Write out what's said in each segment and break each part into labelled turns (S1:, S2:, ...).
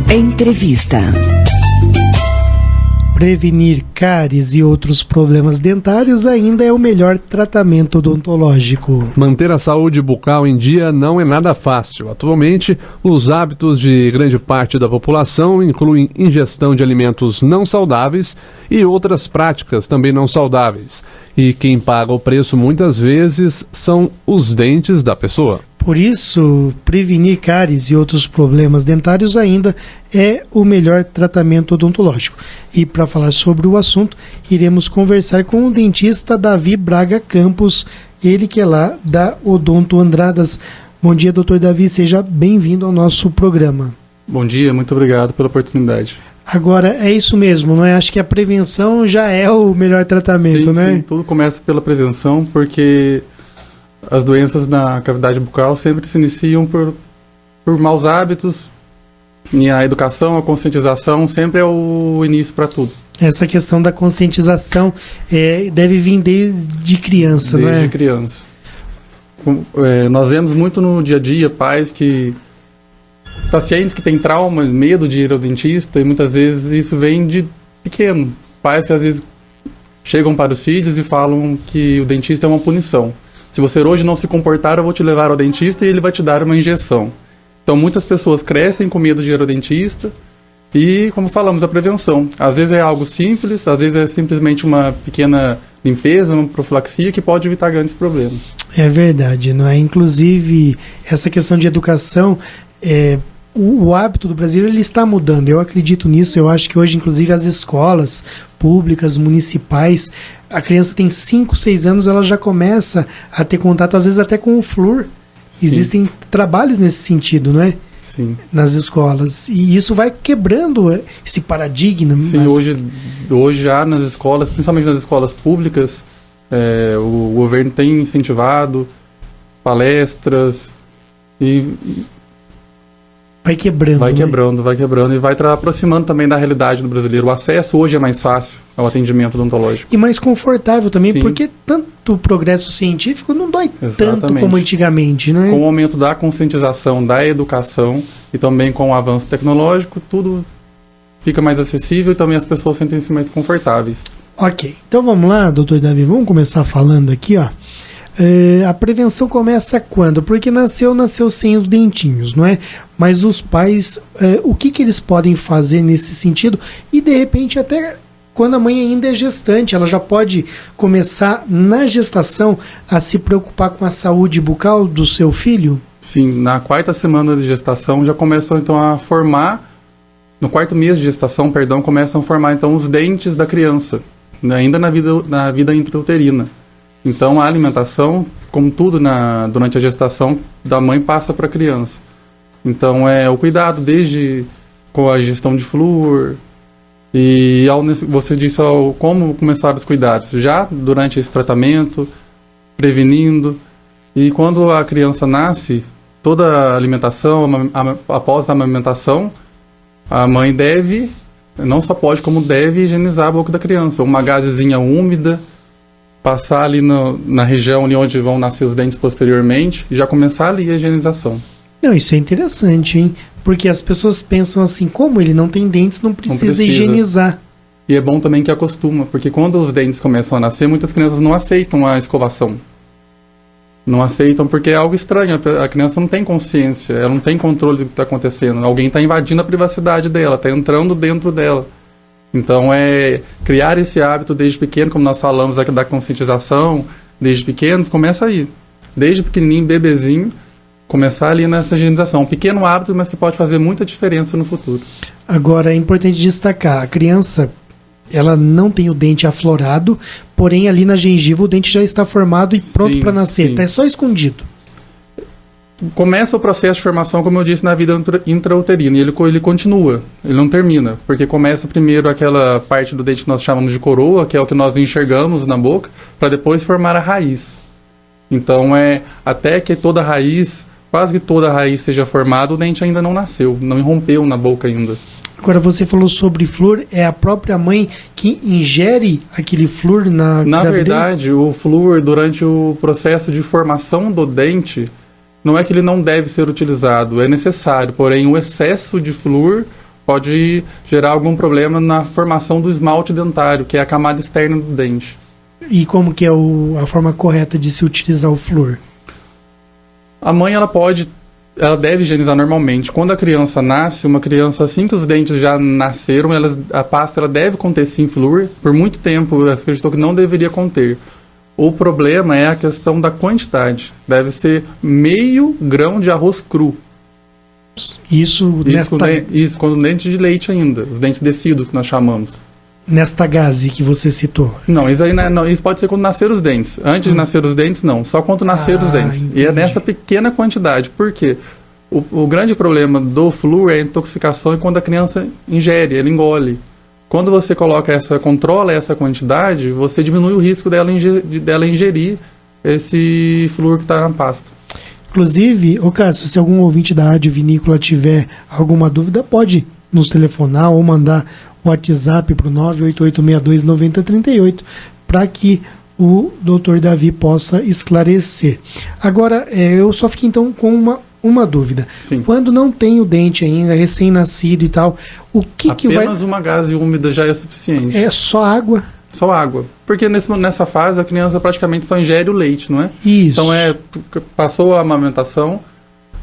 S1: Entrevista.
S2: Prevenir cáries e outros problemas dentários ainda é o melhor tratamento odontológico.
S3: Manter a saúde bucal em dia não é nada fácil. Atualmente, os hábitos de grande parte da população incluem ingestão de alimentos não saudáveis e outras práticas também não saudáveis. E quem paga o preço muitas vezes são os dentes da pessoa.
S2: Por isso, prevenir cáries e outros problemas dentários ainda é o melhor tratamento odontológico. E para falar sobre o assunto, iremos conversar com o dentista Davi Braga Campos, ele que é lá da Odonto Andradas. Bom dia, doutor Davi, seja bem-vindo ao nosso programa.
S4: Bom dia, muito obrigado pela oportunidade.
S2: Agora, é isso mesmo, não é? Acho que a prevenção já é o melhor tratamento, né?
S4: Sim, tudo começa pela prevenção, porque as doenças na cavidade bucal sempre se iniciam por maus hábitos, e a educação, a conscientização sempre é o início para tudo.
S2: Essa questão da conscientização deve vir desde criança, não é?
S4: Desde criança. Nós vemos muito no dia a dia pacientes que têm trauma, medo de ir ao dentista, e muitas vezes isso vem de pequeno. Pais que às vezes chegam para os filhos e falam que o dentista é uma punição. Se você hoje não se comportar, eu vou te levar ao dentista e ele vai te dar uma injeção. Então muitas pessoas crescem com medo de ir ao dentista e, como falamos, a prevenção. Às vezes é algo simples, às vezes é simplesmente uma pequena limpeza, uma profilaxia que pode evitar grandes problemas.
S2: É verdade, não é? Inclusive, essa questão de educação, o hábito do brasileiro ele está mudando, eu acredito nisso. Eu acho que hoje, inclusive, as escolas públicas, municipais, a criança tem 5, 6 anos, ela já começa a ter contato, às vezes até com o flúor. Sim. Existem trabalhos nesse sentido, não é?
S4: Sim. Nas
S2: escolas. E isso vai quebrando esse paradigma.
S4: Sim, hoje já nas escolas, principalmente nas escolas públicas, o governo tem incentivado palestras e
S2: vai quebrando
S4: e vai aproximando também da realidade do brasileiro. O acesso hoje é mais fácil ao atendimento odontológico.
S2: E mais confortável também. Sim. Porque tanto progresso científico não dói. Exatamente. Tanto como antigamente, né?
S4: Com o aumento da conscientização, da educação e também com o avanço tecnológico, tudo fica mais acessível e também as pessoas sentem-se mais confortáveis.
S2: Ok, então vamos lá, doutor Davi, vamos começar falando aqui, ó. A prevenção começa quando? Porque nasceu sem os dentinhos, não é? Mas os pais, o que eles podem fazer nesse sentido? E de repente até quando a mãe ainda é gestante, ela já pode começar na gestação a se preocupar com a saúde bucal do seu filho?
S4: Sim, na 4ª semana de gestação já começam então a formar, no 4º mês de gestação, começam a formar então os dentes da criança, né, ainda na vida intrauterina. Então a alimentação, como tudo durante a gestação da mãe, passa para a criança. Então o cuidado desde com a ingestão de flúor e você disse como começar os cuidados, já durante esse tratamento, prevenindo. E quando a criança nasce, toda a alimentação, após a amamentação, a mãe não só pode, como deve higienizar a boca da criança. Uma gazezinha úmida, passar ali na região ali onde vão nascer os dentes posteriormente e já começar ali a higienização.
S2: Não, isso é interessante, hein? Porque as pessoas pensam assim, como ele não tem dentes, não precisa higienizar.
S4: E é bom também que acostuma, porque quando os dentes começam a nascer, muitas crianças não aceitam a escovação. Não aceitam porque é algo estranho, a criança não tem consciência, ela não tem controle do que está acontecendo. Alguém está invadindo a privacidade dela, está entrando dentro dela. Então criar esse hábito desde pequeno, como nós falamos da conscientização, desde pequenos, começa aí. Desde pequenininho, bebezinho, começar ali nessa higienização. Um pequeno hábito, mas que pode fazer muita diferença no futuro.
S2: Agora, é importante destacar, a criança, ela não tem o dente aflorado, porém ali na gengiva o dente já está formado e pronto para nascer, está só escondido.
S4: Começa o processo de formação, como eu disse, na vida intrauterina, e ele continua, ele não termina, porque começa primeiro aquela parte do dente que nós chamamos de coroa, que é o que nós enxergamos na boca, para depois formar a raiz. Então, até que quase que toda a raiz seja formada, o dente ainda não nasceu, não irrompeu na boca ainda.
S2: Agora, você falou sobre flúor, é a própria mãe que ingere aquele flúor na gravidez?
S4: Na verdade, o flúor, durante o processo de formação do dente, não é que ele não deve ser utilizado, é necessário, porém o excesso de flúor pode gerar algum problema na formação do esmalte dentário, que é a camada externa do dente.
S2: E como que é a forma correta de se utilizar o flúor?
S4: A mãe, ela deve higienizar normalmente. Quando a criança nasce, uma criança, assim que os dentes já nasceram, a pasta ela deve conter sim flúor. Por muito tempo, ela acreditou que não deveria conter. O problema é a questão da quantidade. Deve ser meio grão de arroz cru. Isso quando dente de leite ainda, os dentes descidos que nós chamamos.
S2: Nesta gaze que você citou.
S4: Não, isso aí não, isso pode ser quando nascer os dentes. Antes de nascer os dentes, não. Só quando nascer os dentes.
S2: Entendi.
S4: E é nessa pequena quantidade. Por quê? O grande problema do flúor é a intoxicação e quando a criança ingere, ela engole. Quando você controla essa quantidade, você diminui o risco dela ingerir esse flúor que está na pasta.
S2: Inclusive, Cássio, se algum ouvinte da Rádio Vinícola tiver alguma dúvida, pode nos telefonar ou mandar WhatsApp para o 988629038 para que o Dr. Davi possa esclarecer. Agora, eu só fiquei então com uma dúvida.
S4: Sim.
S2: Quando não tem o dente ainda, recém-nascido e tal, o que vai...
S4: Apenas uma gaze úmida já é suficiente.
S2: É só água?
S4: Só água. Porque nessa fase a criança praticamente só ingere o leite, não é?
S2: Isso.
S4: Então passou a amamentação,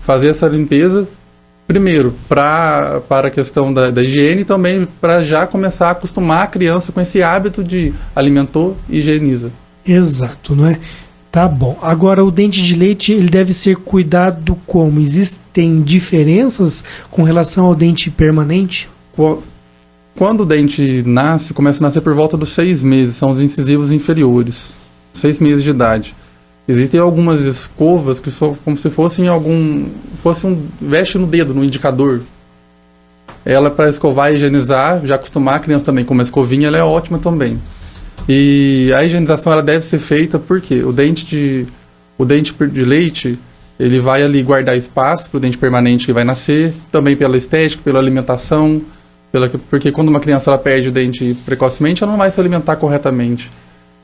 S4: fazer essa limpeza, primeiro, para a questão da higiene e também para já começar a acostumar a criança com esse hábito de alimentou e higieniza.
S2: Exato, não é? Tá bom. Agora, o dente de leite, ele deve ser cuidado como? Existem diferenças com relação ao dente permanente?
S4: Quando o dente começa a nascer por volta dos 6 meses, são os incisivos inferiores, 6 meses de idade. Existem algumas escovas que são como se fossem veste no dedo, no indicador. Ela, para escovar e higienizar, já acostumar a criança também com uma escovinha, ela é ótima também. E a higienização ela deve ser feita porque o dente de leite, ele vai ali guardar espaço para o dente permanente que vai nascer, também pela estética, pela alimentação, porque quando uma criança ela perde o dente precocemente, ela não vai se alimentar corretamente.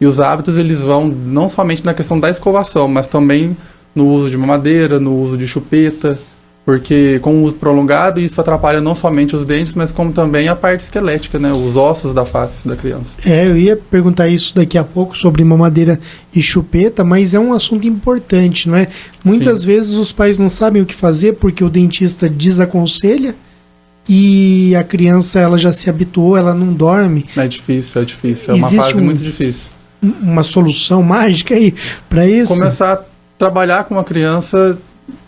S4: E os hábitos, eles vão não somente na questão da escovação, mas também no uso de mamadeira, no uso de chupeta, porque com o uso prolongado, isso atrapalha não somente os dentes, mas como também a parte esquelética, né, os ossos da face da criança.
S2: Eu ia perguntar isso daqui a pouco sobre mamadeira e chupeta, mas é um assunto importante, não é? Muitas vezes os pais não sabem o que fazer porque o dentista desaconselha e a criança ela já se habituou, ela não dorme.
S4: É difícil. É uma fase muito difícil.
S2: Uma solução mágica aí para isso?
S4: Começar a trabalhar com a criança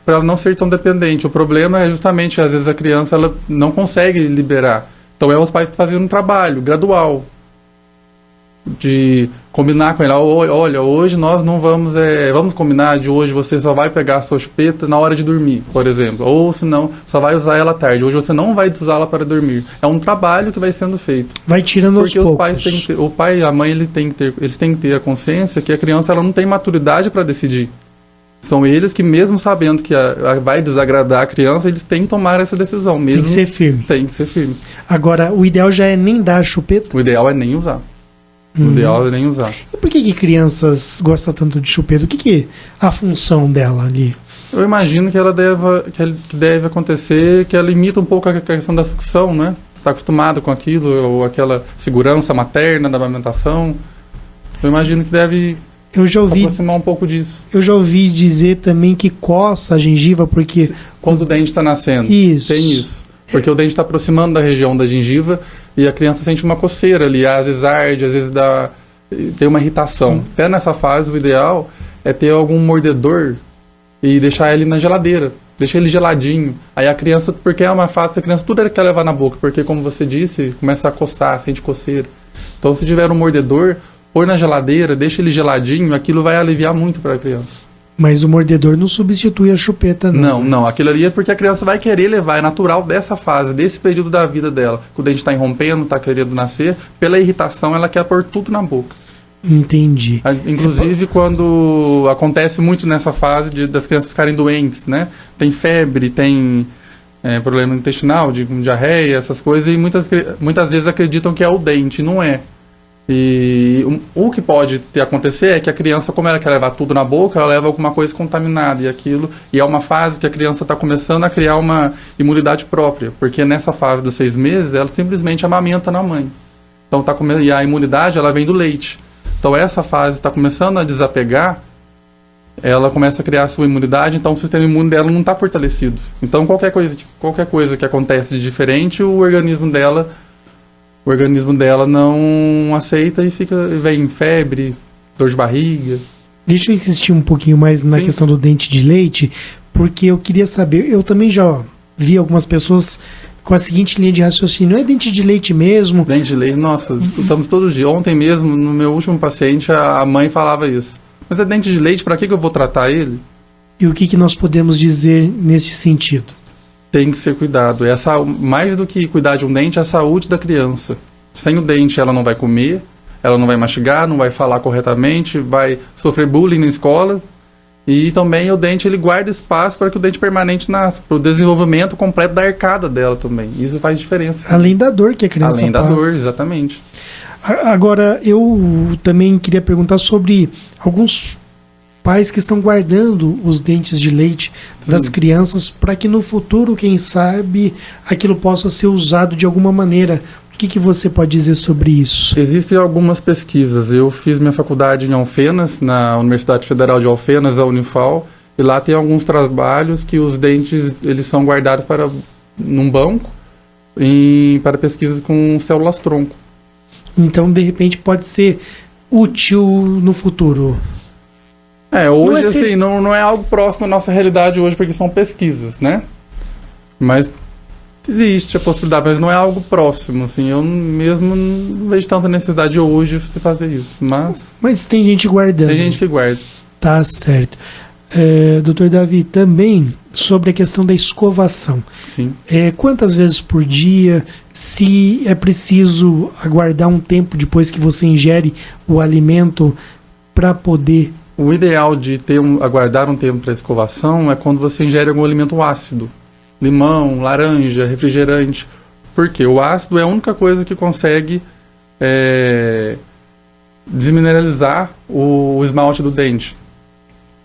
S4: para ela não ser tão dependente. O problema é justamente, às vezes, a criança ela não consegue liberar. Então, os pais fazendo um trabalho gradual de combinar com ela. Olha, hoje nós não vamos... vamos combinar de hoje você só vai pegar a sua chupeta na hora de dormir, por exemplo. Ou, se não, só vai usar ela à tarde. Hoje você não vai usá-la para dormir. É um trabalho que vai sendo feito.
S2: Vai tirando aos poucos.
S4: Porque os pais têm que ter... O pai e a mãe, eles têm que ter a consciência que a criança ela não tem maturidade para decidir. São eles que, mesmo sabendo que vai desagradar a criança, eles têm que tomar essa decisão. Mesmo
S2: tem que ser firme.
S4: Tem que ser firme.
S2: Agora, o ideal já é nem dar a chupeta?
S4: O ideal é nem usar. O ideal é nem usar.
S2: E por que crianças gostam tanto de chupeta? O que é a função dela ali?
S4: Eu imagino que que deve acontecer, que ela imita um pouco a questão da sucção, né? Está acostumado com aquilo, ou aquela segurança materna da amamentação. Eu imagino que deve... aproximar um pouco disso.
S2: Eu já ouvi dizer também que coça a gengiva porque...
S4: Quando o dente está nascendo.
S2: Isso.
S4: Tem isso. Porque o dente está aproximando da região da gengiva e a criança sente uma coceira ali. Às vezes arde, às vezes tem uma irritação. Até nessa fase, o ideal é ter algum mordedor e deixar ele na geladeira. Deixa ele geladinho. Aí a criança, porque é uma fase, a criança tudo ela quer levar na boca. Porque, como você disse, começa a coçar, sente coceira. Então, se tiver um mordedor... põe na geladeira, deixa ele geladinho, aquilo vai aliviar muito para a criança.
S2: Mas o mordedor não substitui a chupeta, não.
S4: Não, aquilo ali é porque a criança vai querer levar, é natural dessa fase, desse período da vida dela. O dente está irrompendo, está querendo nascer, pela irritação ela quer pôr tudo na boca.
S2: Entendi.
S4: Inclusive quando acontece muito nessa fase das crianças ficarem doentes, né? Tem febre, tem problema intestinal, diarreia, essas coisas, e muitas vezes acreditam que é o dente, não é. E o que pode acontecer é que a criança, como ela quer levar tudo na boca, ela leva alguma coisa contaminada e é uma fase que a criança está começando a criar uma imunidade própria, porque nessa fase dos 6 meses ela simplesmente amamenta na mãe. Então e a imunidade ela vem do leite. Então essa fase está começando a desapegar, ela começa a criar a sua imunidade, então o sistema imune dela não está fortalecido. Então qualquer coisa que acontece de diferente, o organismo dela não aceita e vem febre, dor de barriga.
S2: Deixa eu insistir um pouquinho mais na questão do dente de leite, porque eu queria saber, eu também já vi algumas pessoas com a seguinte linha de raciocínio: é dente de leite mesmo?
S4: Dente de leite, nossa, escutamos todo dia. Ontem mesmo, no meu último paciente, a mãe falava isso. Mas é dente de leite, para que eu vou tratar ele?
S2: E o que nós podemos dizer nesse sentido?
S4: Tem que ser cuidado. Mais do que cuidar de um dente, é a saúde da criança. Sem o dente, ela não vai comer, ela não vai mastigar, não vai falar corretamente, vai sofrer bullying na escola. E também o dente, ele guarda espaço para que o dente permanente nasça, para o desenvolvimento completo da arcada dela também. Isso faz diferença.
S2: Além da dor que a criança passa.
S4: Além da dor, exatamente.
S2: Agora, eu também queria perguntar sobre alguns pais que estão guardando os dentes de leite das crianças para que no futuro, quem sabe, aquilo possa ser usado de alguma maneira. O que você pode dizer sobre isso? Existem algumas pesquisas. Eu fiz minha faculdade em Alfenas, na Universidade Federal de Alfenas, a Unifal, e lá tem alguns trabalhos que os dentes eles são guardados num banco para pesquisas com células-tronco. Então, de repente, pode ser útil no futuro. Hoje, assim, não é algo próximo à nossa realidade hoje, porque são pesquisas, né? Mas existe a possibilidade, mas não é algo próximo, assim. Eu mesmo não vejo tanta necessidade hoje de fazer isso, mas tem gente guardando. Tem gente que guarda. Tá certo. Dr. Davi, também sobre a questão da escovação. Sim. Quantas vezes por dia, se é preciso aguardar um tempo depois que você ingere o alimento para poder... O ideal de aguardar um tempo para escovação é quando você ingere algum alimento ácido. Limão, laranja, refrigerante. Porque o ácido é a única coisa que consegue desmineralizar o esmalte do dente.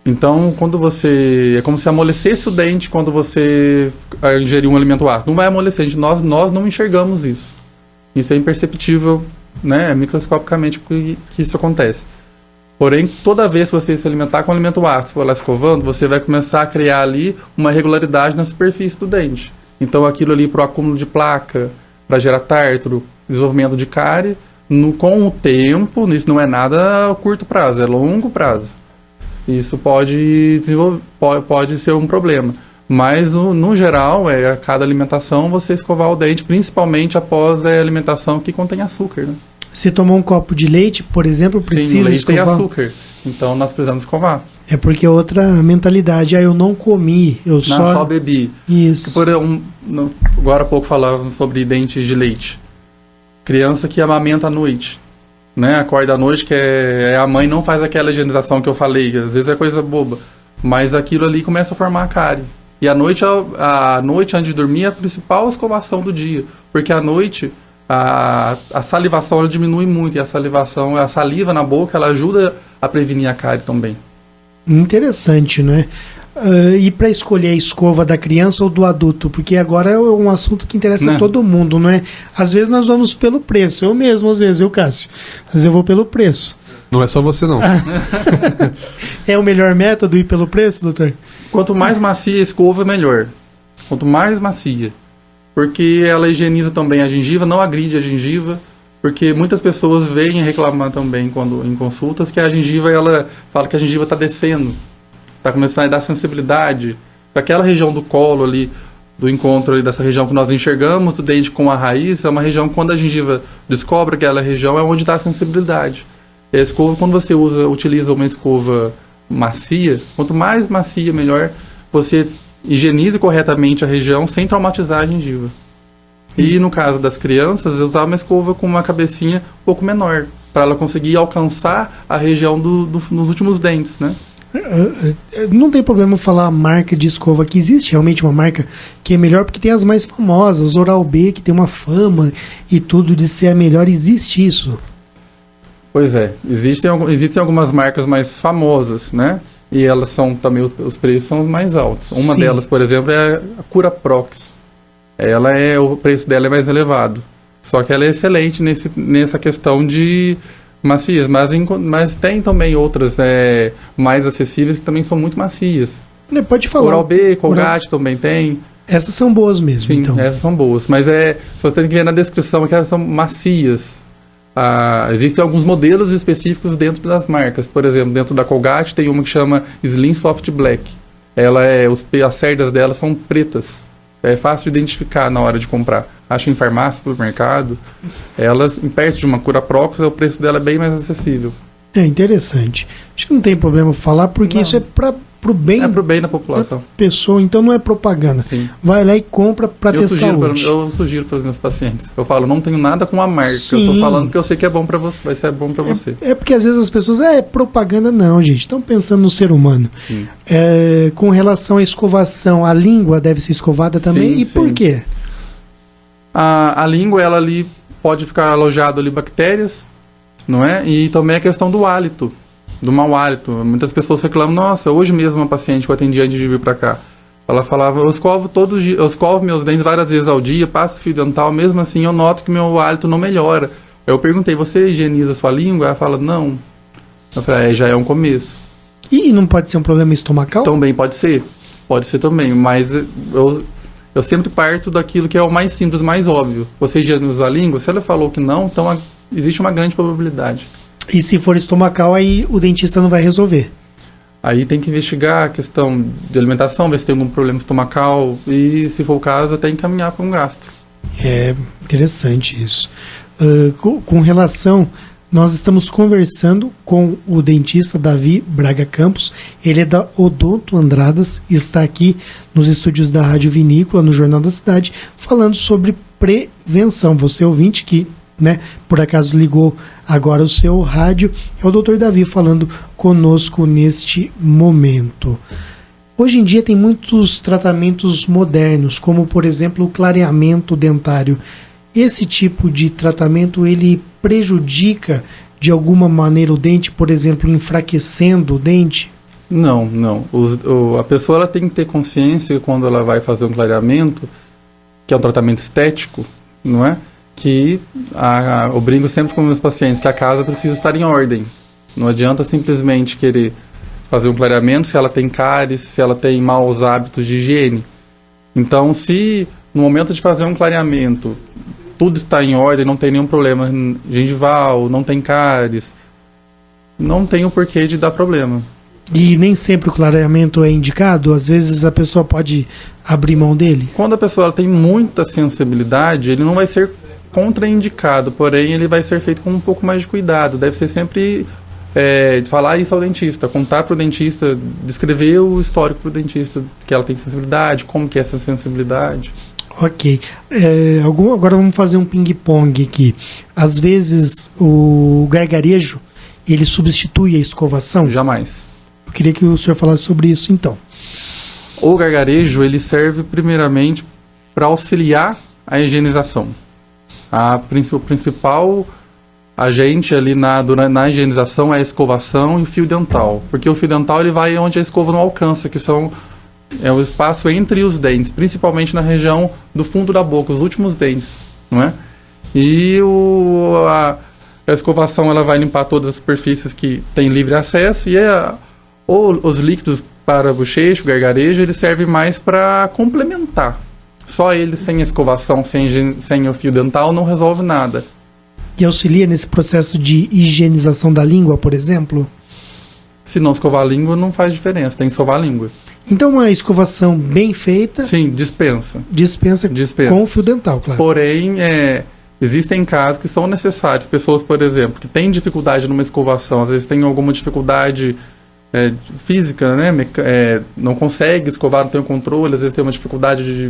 S2: Então, é como se amolecesse o dente quando você ingerir um alimento ácido. Não vai amolecer, nós não enxergamos isso. Isso é imperceptível, né, microscopicamente que isso acontece. Porém, toda vez que você se alimentar com alimento ácido, for lá escovando, você vai começar a criar ali uma irregularidade na superfície do dente. Então, aquilo ali para o acúmulo de placa, para gerar tártaro, desenvolvimento de cárie, com o tempo, isso não é nada a curto prazo, é longo prazo. Isso pode ser um problema. Mas, no geral, a cada alimentação, você escovar o dente, principalmente após a alimentação que contém açúcar, né? Se tomar um copo de leite, por exemplo, precisa leite escovar? Tem açúcar, então nós precisamos escovar. É porque é outra mentalidade. Eu não comi, eu só bebi. Isso. Agora há pouco falava sobre dentes de leite. Criança que amamenta à noite. Né, acorda à noite, que a mãe não faz aquela higienização que eu falei, às vezes é coisa boba, mas aquilo ali começa a formar a cárie. E à noite antes de dormir, é a principal escovação do dia, porque à noite a salivação ela diminui muito, e a saliva na boca, ela ajuda a prevenir a cárie também. Interessante, né? E para escolher a escova da criança ou do adulto? Porque agora é um assunto que interessa a todo mundo, não é? Às vezes nós vamos pelo preço. Eu mesmo, às vezes, Cássio. Às vezes eu vou pelo preço.
S3: Não é só você, não.
S2: É o melhor método ir pelo preço, doutor? Quanto mais macia a escova, melhor. Quanto mais macia. Porque ela higieniza também a gengiva, não agride a gengiva. Porque muitas pessoas vêm reclamar também em consultas que a gengiva, ela fala que a gengiva está descendo. Está começando a dar sensibilidade para aquela região do colo ali, do encontro ali dessa região que nós enxergamos do dente com a raiz, é uma região que quando a gengiva descobre aquela região é onde está a sensibilidade. E a escova, quando você utiliza uma escova macia, quanto mais macia, melhor, você higienize corretamente a região sem traumatizar a gengiva. E no caso das crianças, eu usava uma escova com uma cabecinha um pouco menor, para ela conseguir alcançar a região nos últimos dentes, né? Não tem problema falar a marca de escova, que existe realmente uma marca que é melhor, porque tem as mais famosas, Oral-B, que tem uma fama e tudo de ser a melhor, existe isso?
S4: Pois é, existem algumas marcas mais famosas, né? E elas são também, os preços são mais altos. Uma
S2: Sim.
S4: delas, por exemplo, é a Curaprox. O preço dela é mais elevado. Só que ela é excelente nessa questão de maciez. Mas tem também outras mais acessíveis que também são muito macias.
S2: Pode falar.
S4: Oral-B, Colgate também tem.
S2: Essas são boas mesmo,
S4: Sim,
S2: então.
S4: essas são boas. Mas você tem que ver na descrição que elas são macias. Existem alguns modelos específicos dentro das marcas. Por exemplo, dentro da Colgate tem uma que chama Slim Soft Black. As cerdas dela são pretas. É fácil de identificar na hora de comprar. Acha em farmácia, supermercado. Elas, perto de uma Curaprox, o preço dela é bem mais acessível.
S2: É interessante. Acho que não tem problema falar, porque
S4: Não.
S2: isso é pro bem
S4: É pro bem da
S2: da
S4: população.
S2: pessoa, então não é propaganda.
S4: Sim.
S2: Vai lá e compra para ter saúde.
S4: Eu sugiro para os meus pacientes. Eu falo, não tenho nada com a marca.
S2: Sim.
S4: Eu tô falando porque eu sei que é bom para você, vai ser bom para você.
S2: É porque às vezes as pessoas, é propaganda, não, gente. Estão pensando no ser humano.
S4: Sim.
S2: Com relação à escovação, a língua deve ser escovada também.
S4: Sim,
S2: E por
S4: sim.
S2: quê?
S4: A língua, ela ali pode ficar alojado ali bactérias, não é? E também a questão do hálito, do mau hálito. Muitas pessoas reclamam, nossa, hoje mesmo uma paciente que eu atendi antes de vir para cá, ela falava, eu escovo meus dentes várias vezes ao dia, passo fio dental, mesmo assim eu noto que meu hálito não melhora. Eu perguntei, você higieniza sua língua? Ela fala, não. Eu falei, já é um começo.
S2: E não pode ser um problema estomacal?
S4: Também pode ser também, mas eu sempre parto daquilo que é o mais simples, mais óbvio. Você higieniza a língua? Se ela falou que não, então existe uma grande probabilidade.
S2: E se for estomacal, aí o dentista não vai resolver.
S4: Aí tem que investigar a questão de alimentação, ver se tem algum problema estomacal e, se for o caso, até encaminhar para um gastro.
S2: É interessante isso. Com relação, nós estamos conversando com o dentista Davi Braga Campos. Ele é da Odonto Andradas e está aqui nos estúdios da Rádio Vinícola, no Jornal da Cidade, falando sobre prevenção. Você ouvinte que, por acaso ligou agora o seu rádio, é o Dr. Davi falando conosco neste momento. Hoje em dia tem muitos tratamentos modernos, como por exemplo o clareamento dentário. Esse tipo de tratamento, ele prejudica de alguma maneira o dente, por exemplo, enfraquecendo o dente?
S4: Não. A pessoa ela tem que ter consciência quando ela vai fazer um clareamento, que é um tratamento estético, não é? Que eu brinco sempre com meus pacientes que a casa precisa estar em ordem. Não adianta simplesmente querer fazer um clareamento se ela tem cáries, se ela tem maus hábitos de higiene. Então, se no momento de fazer um clareamento tudo está em ordem, não tem nenhum problema gengival, não tem cáries, não tem o porquê de dar problema.
S2: E nem sempre o clareamento é indicado? Às vezes a pessoa pode abrir mão dele?
S4: Quando a pessoa tem muita sensibilidade, ele não vai ser contraindicado, porém ele vai ser feito com um pouco mais de cuidado. Deve ser sempre falar isso ao dentista, contar para o dentista, descrever o histórico para o dentista, que ela tem sensibilidade, como que é essa sensibilidade.
S2: Ok. Agora vamos fazer um ping-pong aqui. Às vezes o gargarejo, ele substitui a escovação?
S4: Jamais.
S2: Eu queria que o senhor falasse sobre isso então.
S4: O gargarejo, ele serve primeiramente para auxiliar a higienização. O principal agente ali na higienização é a escovação e o fio dental. Porque o fio dental ele vai onde a escova não alcança, que é o espaço entre os dentes, principalmente na região do fundo da boca, os últimos dentes, não é? E a escovação ela vai limpar todas as superfícies que tem livre acesso e os líquidos para bochecho, gargarejo, ele serve mais para complementar. Só ele sem escovação, sem o fio dental, não resolve nada.
S2: E auxilia nesse processo de higienização da língua, por exemplo?
S4: Se não escovar a língua, não faz diferença, tem que escovar a língua.
S2: Então uma escovação bem feita...
S4: Sim, dispensa.
S2: Dispensa com o fio dental, claro.
S4: Porém, existem casos que são necessários. Pessoas, por exemplo, que têm dificuldade numa escovação, às vezes têm alguma dificuldade física, não consegue escovar, não tem o controle, às vezes tem uma dificuldade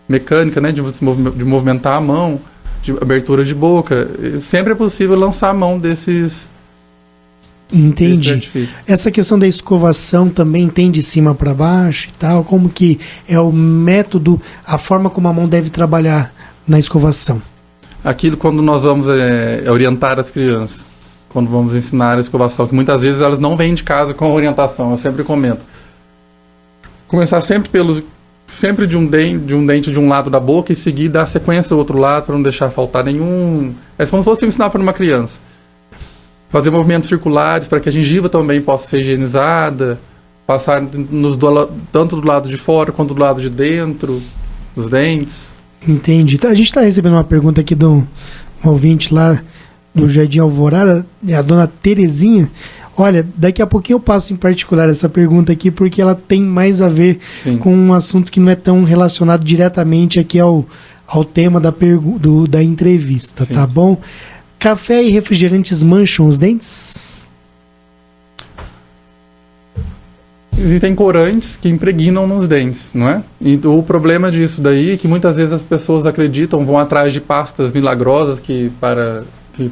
S4: mecânica, de movimentar a mão, de abertura de boca. Sempre é possível lançar a mão desses...
S2: Entendi. Essa questão da escovação também tem de cima para baixo e tal? Como que é o método, a forma como a mão deve trabalhar na escovação?
S4: Aquilo quando nós vamos orientar as crianças. quando vamos ensinar a escovação, que muitas vezes elas não vêm de casa com orientação, eu sempre comento. Começar sempre de um dente de um lado da boca e seguir dar sequência do outro lado para não deixar faltar nenhum. É como se fosse ensinar para uma criança. Fazer movimentos circulares para que a gengiva também possa ser higienizada, passar tanto do lado de fora quanto do lado de dentro dos dentes.
S2: Entendi. A gente está recebendo uma pergunta aqui de um ouvinte lá do Jardim Alvorada, a dona Terezinha. Olha, daqui a pouquinho eu passo em particular essa pergunta aqui, porque ela tem mais a ver com um assunto que não é tão relacionado diretamente aqui ao tema da entrevista, tá bom? Café e refrigerantes mancham os dentes?
S4: Existem corantes que impregnam nos dentes, não é? E o problema disso daí é que muitas vezes as pessoas acreditam, vão atrás de pastas milagrosas que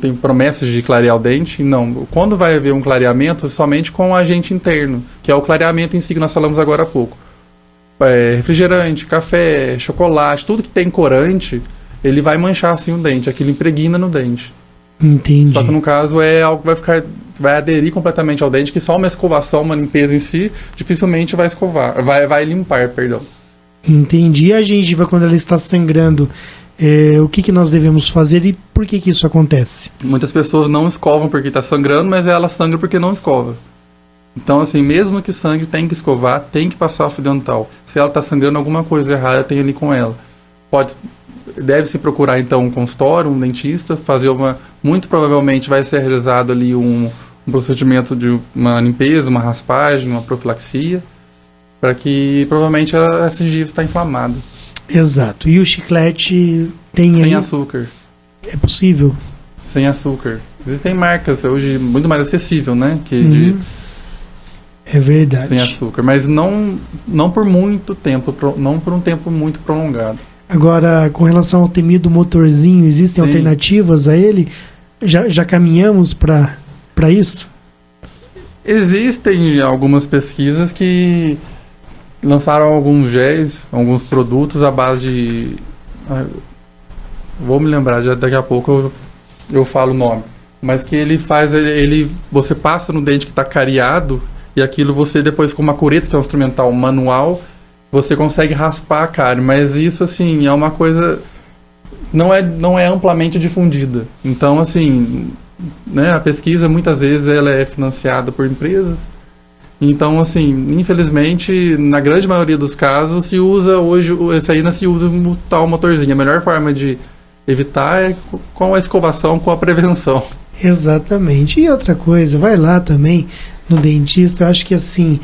S4: tem promessas de clarear o dente. Não, quando vai haver um clareamento, somente com o agente interno, que é o clareamento em si que nós falamos agora há pouco. Refrigerante, café, chocolate, tudo que tem corante, ele vai manchar assim o dente, aquilo impregna no dente.
S2: Entendi.
S4: Só que no caso é algo que vai aderir completamente ao dente, que só uma escovação, uma limpeza em si, dificilmente vai escovar, vai limpar, perdão.
S2: Entendi. E a gengiva, quando ela está sangrando, o que nós devemos fazer e por que isso acontece?
S4: Muitas pessoas não escovam porque está sangrando, mas ela sangra porque não escova. Então, assim, mesmo que sangre, tem que escovar, tem que passar o fio dental. Se ela está sangrando, alguma coisa errada tem ali com ela. Deve-se procurar, então, um consultório, um dentista, muito provavelmente vai ser realizado ali um procedimento de uma limpeza, uma raspagem, uma profilaxia, para que provavelmente essa gengiva está inflamada.
S2: Exato. E o chiclete tem
S4: sem açúcar.
S2: É possível?
S4: Sem açúcar. Existem marcas hoje muito mais acessível, né? Que
S2: é verdade.
S4: Sem açúcar, mas não por muito tempo, não por um tempo muito prolongado.
S2: Agora, com relação ao temido motorzinho, existem alternativas a ele? Já caminhamos para isso?
S4: Existem algumas pesquisas que lançaram alguns géis, alguns produtos à base de... Vou me lembrar, daqui a pouco eu falo o nome. Mas que ele faz... você passa no dente que está cariado e aquilo você depois com uma cureta, que é um instrumental manual, você consegue raspar a cárie. Mas isso, assim, é uma coisa... Não é amplamente difundida. Então, assim, né, a pesquisa muitas vezes ela é financiada por empresas. Então, assim, infelizmente, na grande maioria dos casos, se usa hoje, esse ainda se usa o tal motorzinho. A melhor forma de evitar é com a escovação, com a prevenção.
S2: Exatamente. E outra coisa, vai lá também no dentista, eu acho que assim,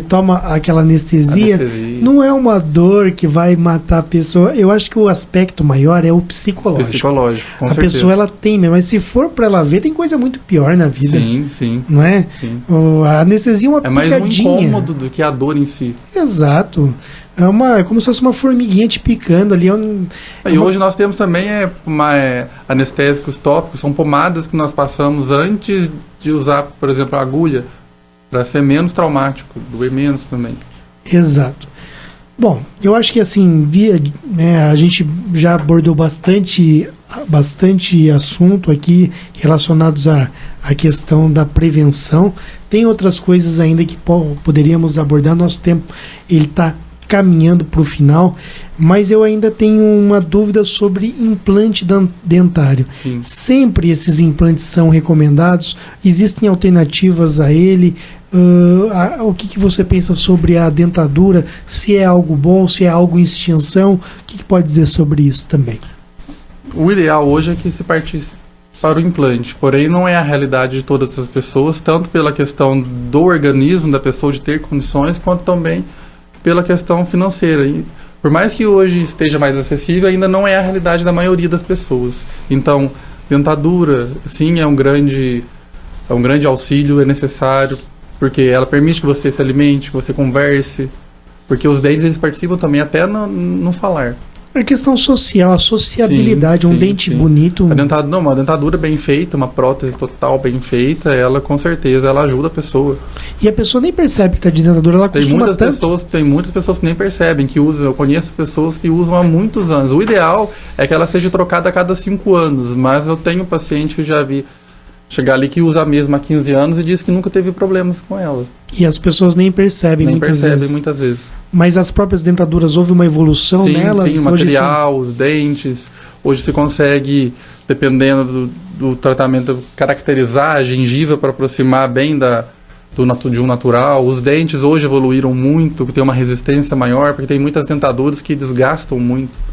S2: toma aquela anestesia, não é uma dor que vai matar a pessoa. Eu acho que o aspecto maior é o psicológico.
S4: Com
S2: a
S4: certeza.
S2: Pessoa ela tem, mas se for para ela ver, tem coisa muito pior na vida.
S4: Sim.
S2: Não é?
S4: Sim.
S2: A anestesia é uma picadinha.
S4: É mais um incômodo do que a dor em si.
S2: Exato. É como se fosse uma formiguinha te picando ali.
S4: E hoje nós temos também anestésicos tópicos, são pomadas que nós passamos antes de usar, por exemplo, a agulha, para ser menos traumático, doer menos também.
S2: Exato. Bom, eu acho que assim, a gente já abordou bastante assunto aqui relacionados à questão da prevenção. Tem outras coisas ainda que poderíamos abordar. Nosso tempo ele está caminhando para o final, mas eu ainda tenho uma dúvida sobre implante dentário.
S4: Sim.
S2: Sempre esses implantes são recomendados? Existem alternativas a ele? O que você pensa sobre a dentadura? Se é algo bom, se é algo em extinção? O que pode dizer sobre isso também?
S4: O ideal hoje é que se partisse para o implante, porém não é a realidade de todas as pessoas, tanto pela questão do organismo da pessoa de ter condições, quanto também pela questão financeira. E, por mais que hoje esteja mais acessível, ainda não é a realidade da maioria das pessoas. Então, dentadura, sim, é um grande auxílio, é necessário, porque ela permite que você se alimente, que você converse, porque os dentes eles participam também até no falar.
S2: A questão social, a sociabilidade, um dente bonito.
S4: Uma dentadura bem feita, uma prótese total bem feita, ela com certeza ela ajuda a pessoa.
S2: E a pessoa nem percebe que está de dentadura, ela costuma tanto.
S4: Tem muitas pessoas que nem percebem, que usam. Eu conheço pessoas que usam há muitos anos. O ideal é que ela seja trocada a cada 5 anos, mas eu tenho paciente que já vi chegar ali que usa a mesma há 15 anos e diz que nunca teve problemas com ela.
S2: E as pessoas nem percebem
S4: Nem
S2: muitas
S4: percebem
S2: vezes.
S4: muitas vezes.
S2: Mas as próprias dentaduras, houve uma evolução nelas?
S4: Sim, o material, os dentes. Hoje se consegue, dependendo do tratamento, caracterizar a gengiva para aproximar bem de um natural. Os dentes hoje evoluíram muito, tem uma resistência maior, porque tem muitas dentaduras que desgastam muito.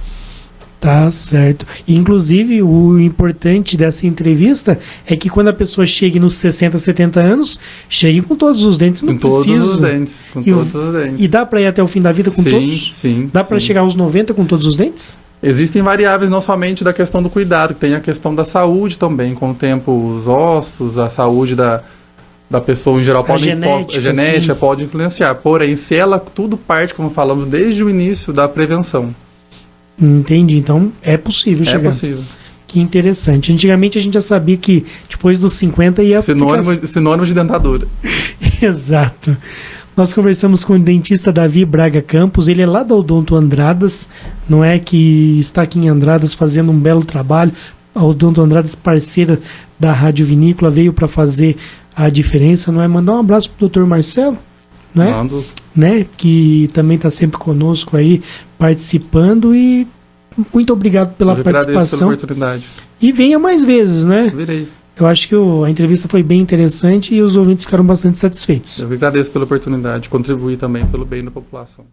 S2: Tá certo. E, inclusive, o importante dessa entrevista é que quando a pessoa chegue nos 60, 70 anos, chegue com todos os dentes, não
S4: Com
S2: precisa.
S4: todos os dentes. Com todos os dentes.
S2: E dá para ir até o fim da vida com todos?
S4: Sim.
S2: Dá para chegar aos 90 com todos os dentes?
S4: Existem variáveis não somente da questão do cuidado, que tem a questão da saúde também. Com o tempo, os ossos, a saúde da pessoa em geral, a genética pode influenciar. Porém, se ela tudo parte, como falamos, desde o início da prevenção.
S2: Entendi. Então, é possível chegar.
S4: É possível.
S2: Que interessante. Antigamente a gente já sabia que depois dos 50 ia...
S4: Sinônimo de dentadura.
S2: Exato. Nós conversamos com o dentista Davi Braga Campos, ele é lá da Odonto Andradas, não é, que está aqui em Andradas fazendo um belo trabalho. A Odonto Andradas, parceira da Rádio Vinícola, veio para fazer a diferença, não é? Mandar um abraço pro Dr. Marcelo, não é?
S4: Mando.
S2: Né? Que também está sempre conosco aí, participando, e muito obrigado pela participação.
S4: Pela oportunidade.
S2: E venha mais vezes, né?
S4: Virei.
S2: Eu acho que a entrevista foi bem interessante e os ouvintes ficaram bastante satisfeitos.
S4: Eu agradeço pela oportunidade de contribuir também pelo bem da população.